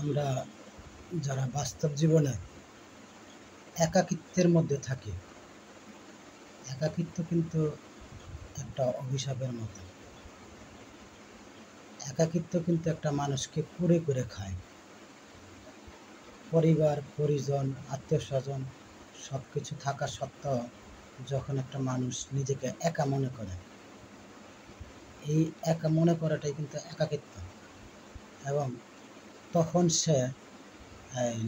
আমরা যারা বাস্তব জীবনে একাকিত্বের মধ্যে থাকি, একাকিত্ব কিন্তু একটা অভিশাপের মতো। একাকিত্ব কিন্তু একটা মানুষকে কুরে করে খায়। পরিবার, পরিজন, আত্মীয় স্বজন সব কিছু থাকা সত্ত্বেও যখন একটা মানুষ নিজেকে একা মনে করে, এই একা মনে করাটাই কিন্তু একাকিত্ব। এবং তখন সে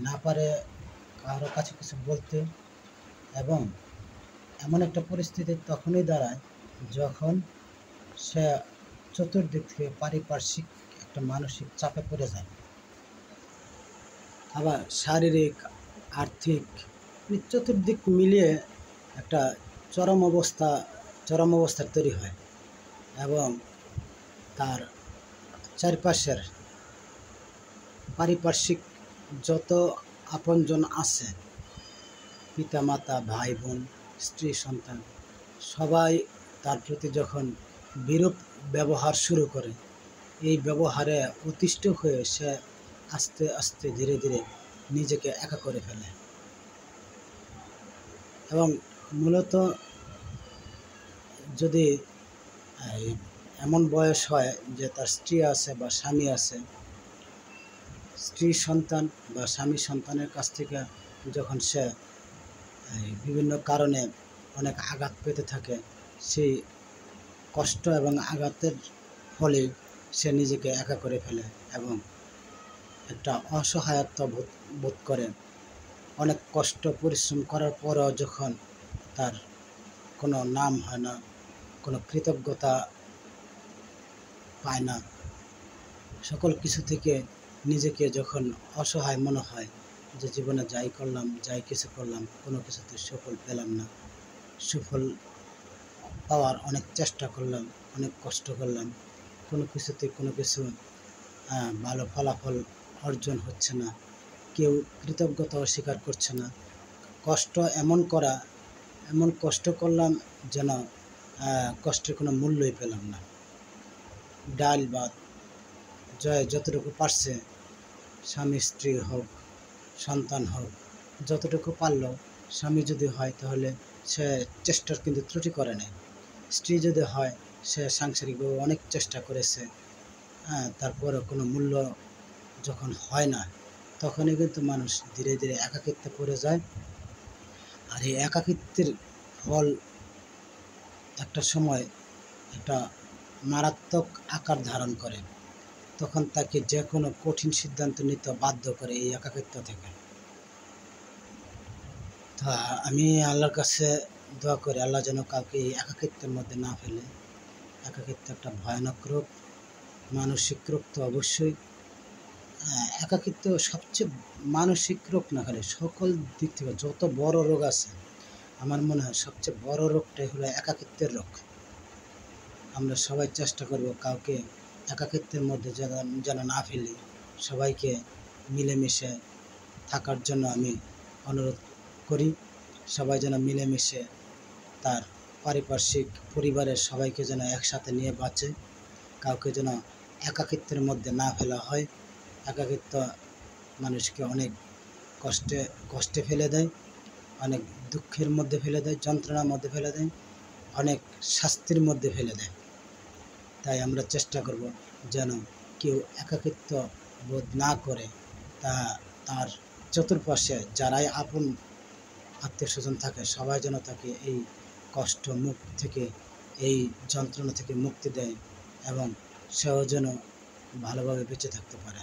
না পারে কারো কাছে কিছু বলতে, এবং এমন একটা পরিস্থিতি তখনই দাঁড়ায় যখন সে চতুর্দিক থেকে পারিপার্শ্বিক একটা মানসিক চাপে পড়ে যায়। আবার শারীরিক, আর্থিক চতুর্দিক মিলিয়ে একটা চরম অবস্থার তৈরি হয়। এবং তার চারপাশের পারিপার্শ্বিক যত আপনজন আছে, পিতা মাতা, ভাই বোন, স্ত্রী সন্তান, সবাই তার প্রতি যখন বিরূপ ব্যবহার শুরু করে, এই ব্যবহারে অতিষ্ঠ হয়ে সে আস্তে আস্তে ধীরে ধীরে নিজেকে একা করে ফেলে। এবং মূলত যদি এমন বয়স হয় যে তার স্ত্রী আছে বা স্বামী আছে, স্ত্রী সন্তান বা স্বামী সন্তানের কাছ থেকে যখন সে বিভিন্ন কারণে অনেক আঘাত পেতে থাকে, সেই কষ্ট এবং আঘাতের ফলে সে নিজেকে একা করে ফেলে এবং একটা অসহায়ত্ব বোধ করে। অনেক কষ্ট পরিশ্রম করার পরও যখন তার কোনো নাম হয় না, কোনো কৃতজ্ঞতা পায় না, সকল কিছু থেকে নিজেকে যখন অসহায় মনে হয় যে জীবনে যাই করলাম, যাই কিছু করলাম, কোনো কিছুতে সফল পেলাম না, সুফল পাওয়ার অনেক চেষ্টা করলাম, অনেক কষ্ট করলাম, কোনো কিছুতে কোনো কিছু ভালো ফলাফল অর্জন হচ্ছে না, কেউ কৃতজ্ঞতা অস্বীকার করছে না। কষ্ট এমন কষ্ট করলাম যেন কষ্টের কোনো মূল্যই পেলাম না। ডাল ভাত যতটুকু পারছে, স্বামী স্ত্রী হোক, সন্তান হোক, যতটুকু পারল, স্বামী যদি হয় তাহলে সে চেষ্টার কিন্তু ত্রুটি করে নেয়। স্ত্রী যদি হয়, সে সাংসারিকভাবে অনেক চেষ্টা করেছে, তারপরে কোনো মূল্য যখন হয় না, তখনই কিন্তু মানুষ ধীরে ধীরে একাকিত্বে পড়ে যায়। আর এই একাকিত্বের ফল একটা সময় একটা মারাত্মক আকার ধারণ করে। তখন তাকে যে কোনো কঠিন সিদ্ধান্ত নিতে বাধ্য করে এই একাকিত্ব থেকে। তা আমি আল্লাহর কাছে দোয়া করি, আল্লাহ যেন কাউকে এই একাকিত্বের মধ্যে না ফেলে। একাকিত্ব একটা ভয়ানক রোগ, মানসিক রোগ তো অবশ্যই। একাকিত্ব সবচেয়ে মানসিক রোগ না খালি, সকল দিক থেকে যত বড় রোগ আছে, আমার মনে হয় সবচেয়ে বড় রোগটাই হলো একাকিত্বের রোগ। আমরা সবাই চেষ্টা করব কাউকে একাকিত্বের মধ্যে যেন না ফেলি। সবাইকে মিলেমিশে থাকার জন্য আমি অনুরোধ করি। সবাই যেন মিলেমিশে তার পারিপার্শ্বিক পরিবারের সবাইকে যেন একসাথে নিয়ে বাঁচে, কাউকে যেন একাকিত্বের মধ্যে না ফেলা হয়। একাকিত্ব মানুষকে অনেক কষ্টে ফেলে দেয়, অনেক দুঃখের মধ্যে ফেলে দেয়, যন্ত্রণার মধ্যে ফেলে দেয়, অনেক শাস্তির মধ্যে ফেলে দেয়। তাই আমরা চেষ্টা করব যেন কেউ একাকিত্ব বোধ না করে, তার চতুর্পাশে যারাই আপন আত্মীয় স্বজন থাকে, সবাই যেন তাকে এই কষ্ট মুখ থেকে, এই যন্ত্রণা থেকে মুক্তি দেয় এবং সেও যেন ভালোভাবে বেঁচে থাকতে পারে।